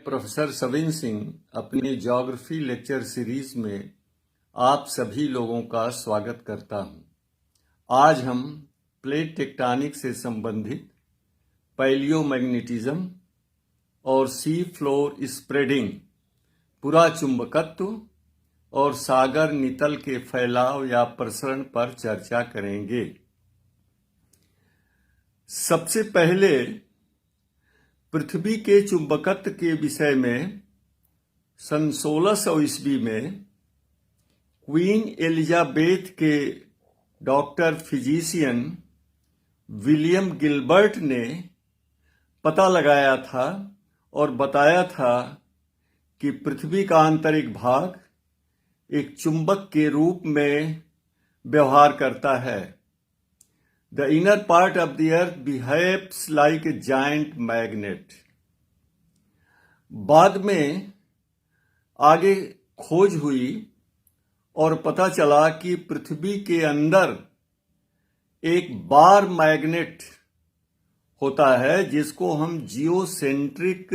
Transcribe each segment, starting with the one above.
Professor Savin Singh अपनी geography lecture series में आप सभी लोगों का स्वागत करता हूं। आज हम प्लेट टेक्टोनिक से संबंधित पैलियोमैग्नेटिज्म और सी फ्लोर स्प्रेडिंग, पुरा चुंबकत्व और सागर नितल के फैलाव या प्रसरण पर चर्चा करेंगे। सबसे पहले पृथ्वी के चुंबकत्व के विषय में सन 1600 ईस्वी में क्वीन एलिजाबेथ के डॉक्टर फिजिशियन विलियम गिलबर्ट ने पता लगाया था और बताया था कि पृथ्वी का आंतरिक भाग एक चुंबक के रूप में व्यवहार करता है। The inner part of the earth behaves like a giant magnet. बाद में आगे खोज हुई और पता चला कि पृथ्वी के अंदर एक बार मैग्नेट होता है जिसको हम जियोसेंट्रिक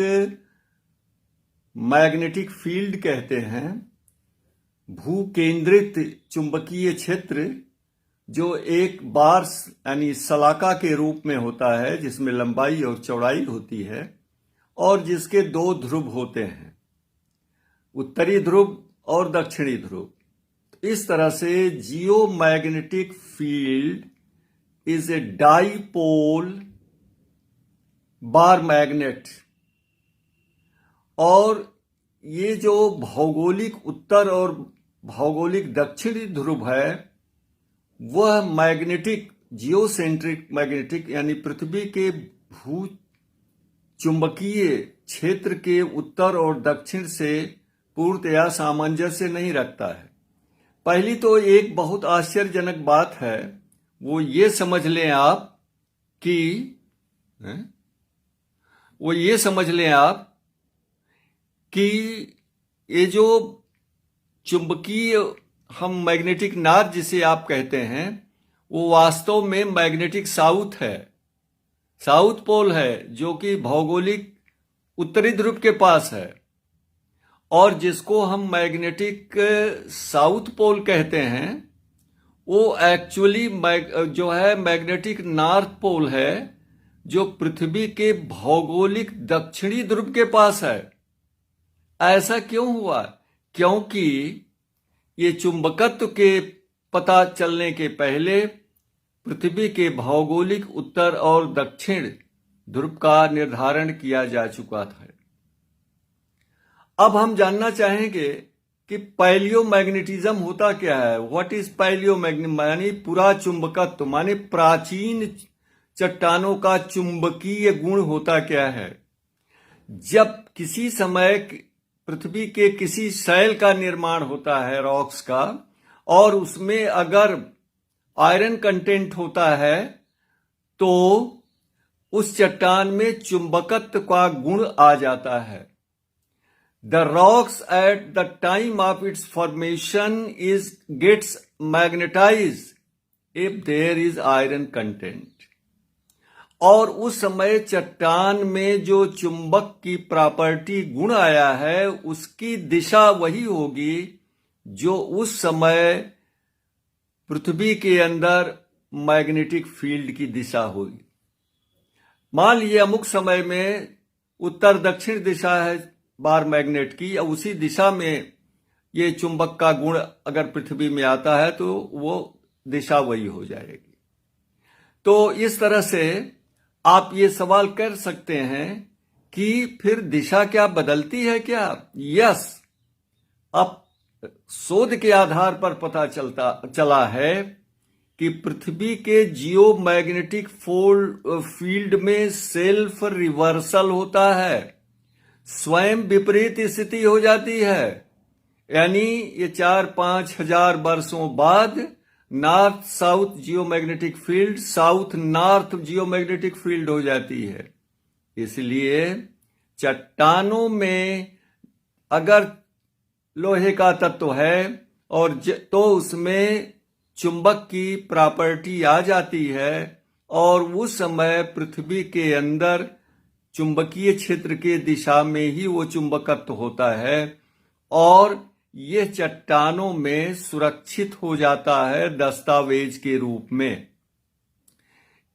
मैग्नेटिक फील्ड कहते हैं। भूकेंद्रित चुंबकीय क्षेत्र जो एक बार यानी सलाका के रूप में होता है, जिसमें लंबाई और चौड़ाई होती है और जिसके दो ध्रुव होते हैं, उत्तरी ध्रुव और दक्षिणी ध्रुव। इस तरह से geomagnetic field is a dipole bar magnet. और ये जो भौगोलिक उत्तर और भौगोलिक दक्षिणी ध्रुव है वह मैग्नेटिक जियोसेंट्रिक मैग्नेटिक यानी पृथ्वी के भू चुंबकीय क्षेत्र के उत्तर और दक्षिण से पूर्णतया सामंजस्य नहीं रखता है। पहली तो एक बहुत आश्चर्यजनक बात है, वो ये समझ लें आप कि ये जो चुंबकीय हम मैग्नेटिक नॉर्थ जिसे आप कहते हैं वो वास्तव में मैग्नेटिक साउथ है, साउथ पोल है, जो कि भौगोलिक उत्तरी ध्रुव के पास है। और जिसको हम मैग्नेटिक साउथ पोल कहते हैं वो एक्चुअली जो है मैग्नेटिक नॉर्थ पोल है, जो पृथ्वी के भौगोलिक दक्षिणी ध्रुव के पास है। ऐसा क्यों हुआ? क्योंकि ये चुंबकत्व के पता चलने के पहले पृथ्वी के भौगोलिक उत्तर और दक्षिण ध्रुव का निर्धारण किया जा चुका था। अब हम जानना चाहेंगे कि पैलियोमैग्नेटिज्म होता क्या है। What is palaeomagnetism? यानी पुरा चुंबकत्व, माने प्राचीन चट्टानों का चुंबकीय गुण होता क्या है। जब किसी समय पृथ्वी के किसी शैल का निर्माण होता है, रॉक्स का, और उसमें अगर आयरन कंटेंट होता है तो उस चट्टान में चुंबकत्व का गुण आ जाता है। The rocks at the time of its formation gets magnetized if there is iron content. और उस समय चट्टान में जो चुंबक की प्रॉपर्टी गुण आया है उसकी दिशा वही होगी जो उस समय पृथ्वी के अंदर मैग्नेटिक फील्ड की दिशा होगी। मान लीजिए अमुक समय में उत्तर दक्षिण दिशा है बार मैग्नेट की, और उसी दिशा में ये चुंबक का गुण अगर पृथ्वी में आता है तो वो दिशा वही हो जाएगी। तो इस तरह से आप ये सवाल कर सकते हैं कि फिर दिशा क्या बदलती है क्या? यस, अब शोध के आधार पर पता चला है कि पृथ्वी के जियोमैग्नेटिक फील्ड में सेल्फ रिवर्सल होता है, स्वयं विपरीत स्थिति हो जाती है। यानी ये 4-5 हजार वर्षों बाद north south geomagnetic field south north geomagnetic field हो जाती है। इसलिए चट्टानों में अगर लोहे का तत्व है और तो उसमें चुंबक की प्रॉपर्टी आ जाती है और उस समय पृथ्वी के अंदर चुंबकीय क्षेत्र के दिशा में ही वो चुंबकत्व होता है और ये चट्टानों में सुरक्षित हो जाता है दस्तावेज के रूप में।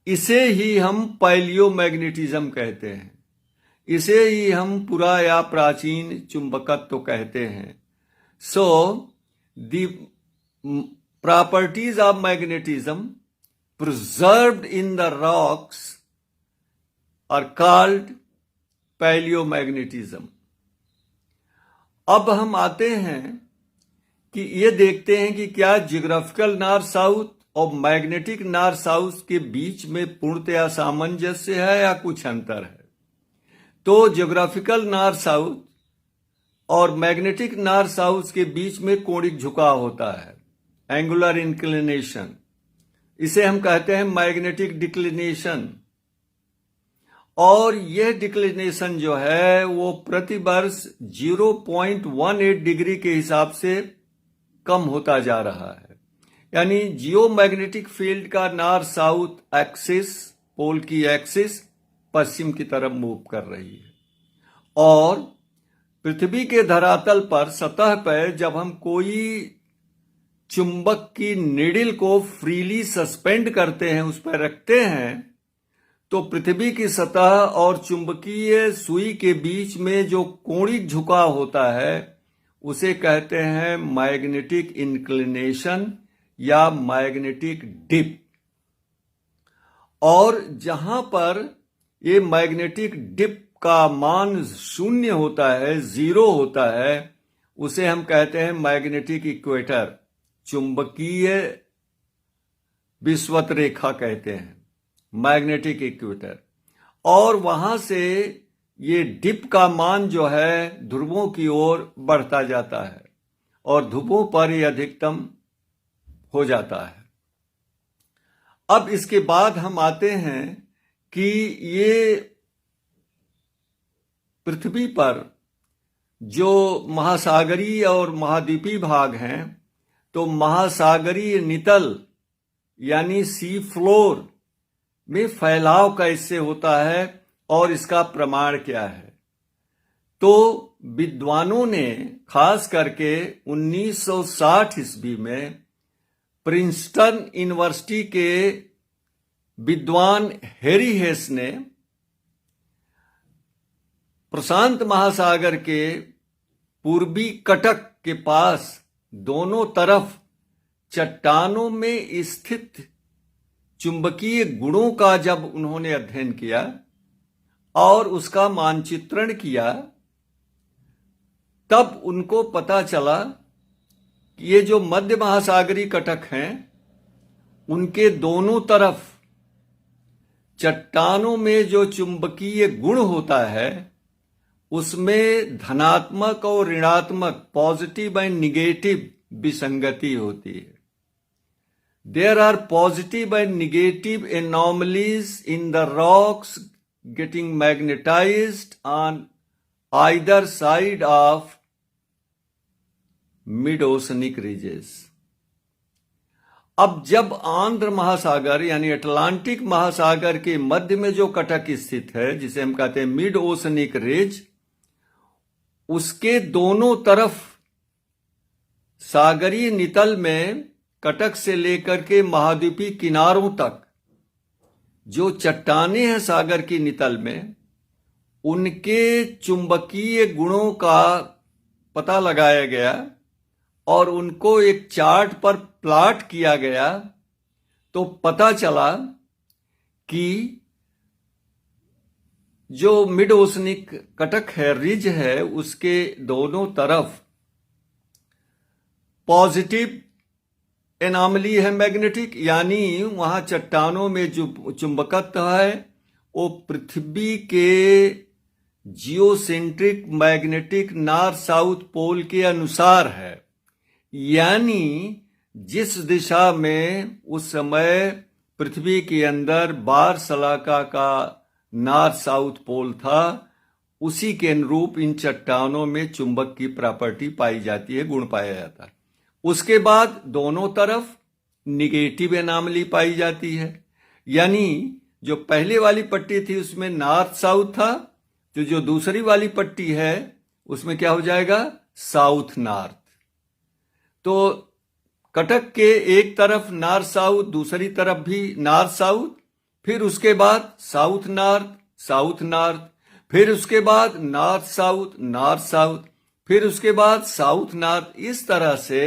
इसे ही हम पैलियोमैग्नेटिज्म कहते हैं, इसे ही हम पुरा या प्राचीन चुंबकत्व कहते हैं। So the properties of magnetism preserved in the rocks are called palaeomagnetism. अब हम आते हैं कि ये देखते हैं कि क्या जियोग्राफिकल नॉर्थ साउथ और मैग्नेटिक नॉर्थ साउथ के बीच में पूर्णतया सामंजस्य है या कुछ अंतर है। तो जियोग्राफिकल नॉर्थ साउथ और मैग्नेटिक नॉर्थ साउथ के बीच में कोणिक झुकाव होता है, एंगुलर इंक्लिनेशन। इसे हम कहते हैं मैग्नेटिक डिक्लिनेशन। और यह डिक्लिनेशन जो है वो प्रति वर्ष 0.18 डिग्री के हिसाब से कम होता जा रहा है। यानी जियोमैग्नेटिक फील्ड का नॉर्थ साउथ एक्सिस, पोल की एक्सिस पश्चिम की तरफ मूव कर रही है। और पृथ्वी के धरातल पर सतह पर जब हम कोई चुंबक की नीडल को फ्रीली सस्पेंड करते हैं, उस पर रखते हैं, तो पृथ्वी की सतह और चुंबकीय सुई के बीच में जो कोणिक झुकाव होता है उसे कहते हैं मैग्नेटिक इंक्लिनेशन या मैग्नेटिक डिप। और जहां पर ये मैग्नेटिक डिप का मान शून्य होता है, जीरो होता है, उसे हम कहते हैं मैग्नेटिक इक्वेटर, चुंबकीय विषुवत रेखा कहते हैं, मैग्नेटिक इक्वेटर। और वहां से ये डिप का मान जो है ध्रुवों की ओर बढ़ता जाता है और ध्रुवों पर ये अधिकतम हो जाता है। अब इसके बाद हम आते हैं कि ये पृथ्वी पर जो महासागरीय और महाद्वीपीय भाग हैं, तो महासागरीय नितल यानी सी फ्लोर में फैलाव कैसे होता है और इसका प्रमाण क्या है। तो विद्वानों ने खास करके 1960 ईस्वी में प्रिंसटन यूनिवर्सिटी के विद्वान हैरी हेस ने प्रशांत महासागर के पूर्वी कटक के पास दोनों तरफ चट्टानों में स्थित चुंबकीय गुणों का जब उन्होंने अध्ययन किया और उसका मानचित्रण किया, तब उनको पता चला कि ये जो मध्य महासागरीय कटक हैं, उनके दोनों तरफ चट्टानों में जो चुंबकीय गुण होता है उसमें धनात्मक और ऋणात्मक, पॉजिटिव एंड निगेटिव विसंगति होती है। There are positive and negative anomalies in the rocks getting magnetized on either side of mid-oceanic ridges. अब जब आंध्र महासागर यानी अटलांटिक महासागर के मध्य में जो कटक स्थित है, जिसे हम कहते हैं मिड ओशनिक रिज, उसके दोनों तरफ सागरीय नितल में कटक से लेकर के महाद्वीपीय किनारों तक जो चट्टानें हैं सागर की नितल में, उनके चुंबकीय गुणों का पता लगाया गया और उनको एक चार्ट पर प्लॉट किया गया। तो पता चला कि जो मिड ओशनिक कटक है, रिज है, उसके दोनों तरफ पॉजिटिव एनॉमली है मैग्नेटिक, यानी वहां चट्टानों में जो चुंबकत्व है वो पृथ्वी के geocentric magnetic north south pole के अनुसार है। यानी जिस दिशा में उस समय पृथ्वी के अंदर बार सलाका का नॉर्थ साउथ पोल था, उसी के अनुरूप इन चट्टानों में चुंबक की प्रॉपर्टी पाई जाती है, गुण पाया जाता है। उसके बाद दोनों तरफ निगेटिव एनॉमली पाई जाती है, यानी जो पहले वाली पट्टी थी उसमें नॉर्थ साउथ था, तो जो दूसरी वाली पट्टी है उसमें क्या हो जाएगा, साउथ नॉर्थ। तो कटक के एक तरफ नॉर्थ साउथ, दूसरी तरफ भी नॉर्थ साउथ, फिर उसके बाद साउथ नॉर्थ, साउथ नॉर्थ, फिर उसके बाद नॉर्थ साउथ, नॉर्थ साउथ, फिर उसके बाद साउथ नॉर्थ। इस तरह से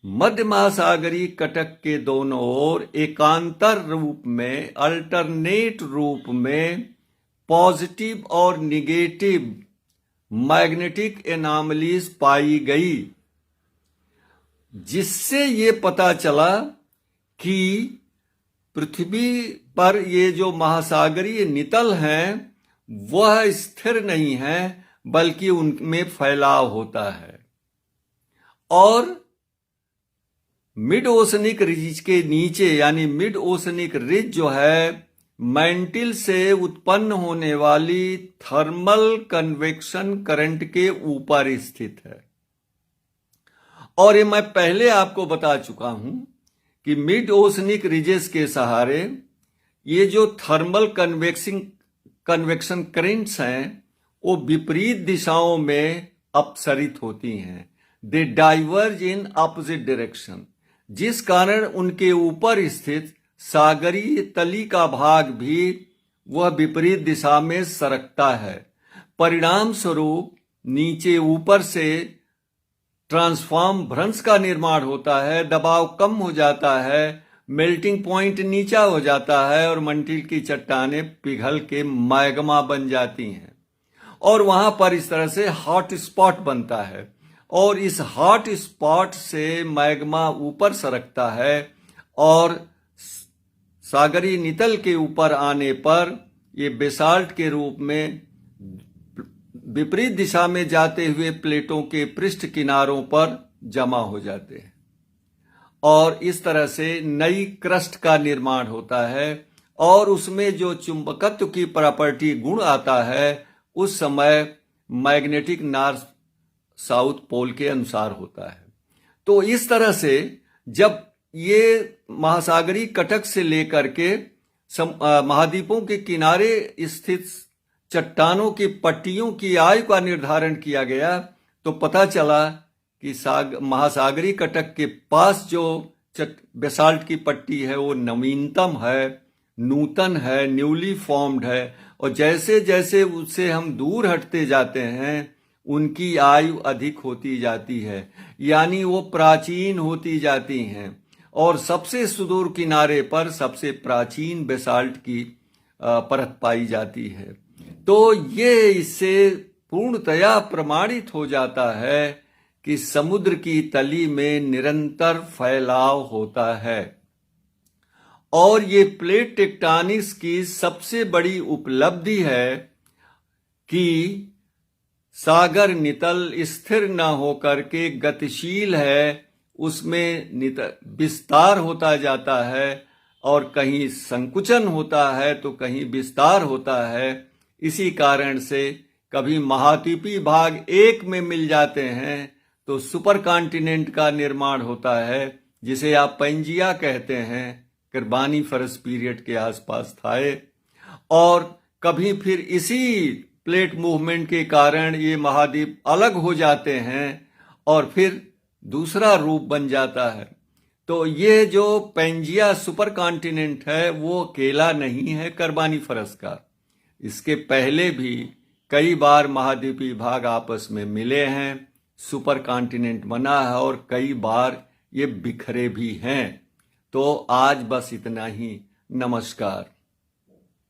मध्य महासागरीय कटक के दोनों ओर एकांतर रूप में, अल्टरनेट रूप में पॉजिटिव और निगेटिव मैग्नेटिक एनॉमलीज पाई गई, जिससे ये पता चला कि पृथ्वी पर ये जो महासागरीय नितल हैं वह स्थिर नहीं है, बल्कि उनमें फैलाव होता है। और मिड ओशनिक रिज के नीचे, यानी मिड ओशनिक रिज जो है, मैंटिल से उत्पन्न होने वाली थर्मल कन्वेक्शन करंट के ऊपर स्थित है। और ये मैं पहले आपको बता चुका हूं कि मिड ओशनिक रिजेस के सहारे ये जो थर्मल कन्वेक्शन करंट्स हैं वो विपरीत दिशाओं में अपसरित होती हैं। दे डाइवर्ज इन अपोजिट डायरेक्शन, जिस कारण उनके ऊपर स्थित सागरीय तली का भाग भी वह विपरीत दिशा में सरकता है। परिणाम स्वरूप नीचे ऊपर से ट्रांसफॉर्म भ्रंश का निर्माण होता है, दबाव कम हो जाता है, मेल्टिंग पॉइंट नीचा हो जाता है और मंटिल की चट्टानें पिघल के मैग्मा बन जाती हैं। और वहां पर इस तरह से हॉट स्पॉट बनता है और इस हॉट स्पॉट से मैग्मा ऊपर सरकता है और सागरीय नितल के ऊपर आने पर ये बेसाल्ट के रूप में विपरीत दिशा में जाते हुए प्लेटों के पृष्ठ किनारों पर जमा हो जाते हैं और इस तरह से नई क्रस्ट का निर्माण होता है और उसमें जो चुंबकत्व की प्रॉपर्टी गुण आता है उस समय मैग्नेटिक नॉर्थ साउथ पोल के अनुसार होता है। तो इस तरह से जब ये महासागरीय कटक से लेकर के महाद्वीपों के किनारे स्थित चट्टानों की पट्टियों की आयु का निर्धारण किया गया तो पता चला कि महासागरीय कटक के पास जो बेसाल्ट की पट्टी है वो नवीनतम है, नूतन है, न्यूली फॉर्म्ड है। और जैसे जैसे उससे हम दूर हटते जाते हैं उनकी आयु अधिक होती जाती है, यानी वो प्राचीन होती जाती हैं और सबसे सुदूर किनारे पर सबसे प्राचीन बेसाल्ट की परत पाई जाती है। तो ये इससे पूर्णतया प्रमाणित हो जाता है कि समुद्र की तली में निरंतर फैलाव होता है और ये प्लेट टेक्टोनिक्स की सबसे बड़ी उपलब्धि है कि सागर नितल स्थिर न होकर के गतिशील है, उसमें विस्तार होता जाता है और कहीं संकुचन होता है तो कहीं विस्तार होता है। इसी कारण से कभी महाद्वीपीय भाग एक में मिल जाते हैं तो सुपर कॉन्टिनेंट का निर्माण होता है, जिसे आप पैंजिया कहते हैं, कार्बोनिफरस पीरियड के आसपास था। और कभी फिर इसी प्लेट मूवमेंट के कारण ये महाद्वीप अलग हो जाते हैं और फिर दूसरा रूप बन जाता है। तो ये जो पैंजिया सुपर कॉन्टिनेंट है वो अकेला नहीं है कार्बोनिफरस का, इसके पहले भी कई बार महाद्वीपीय भाग आपस में मिले हैं, सुपर कॉन्टिनेंट बना है और कई बार ये बिखरे भी हैं। तो आज बस इतना ही। नमस्कार।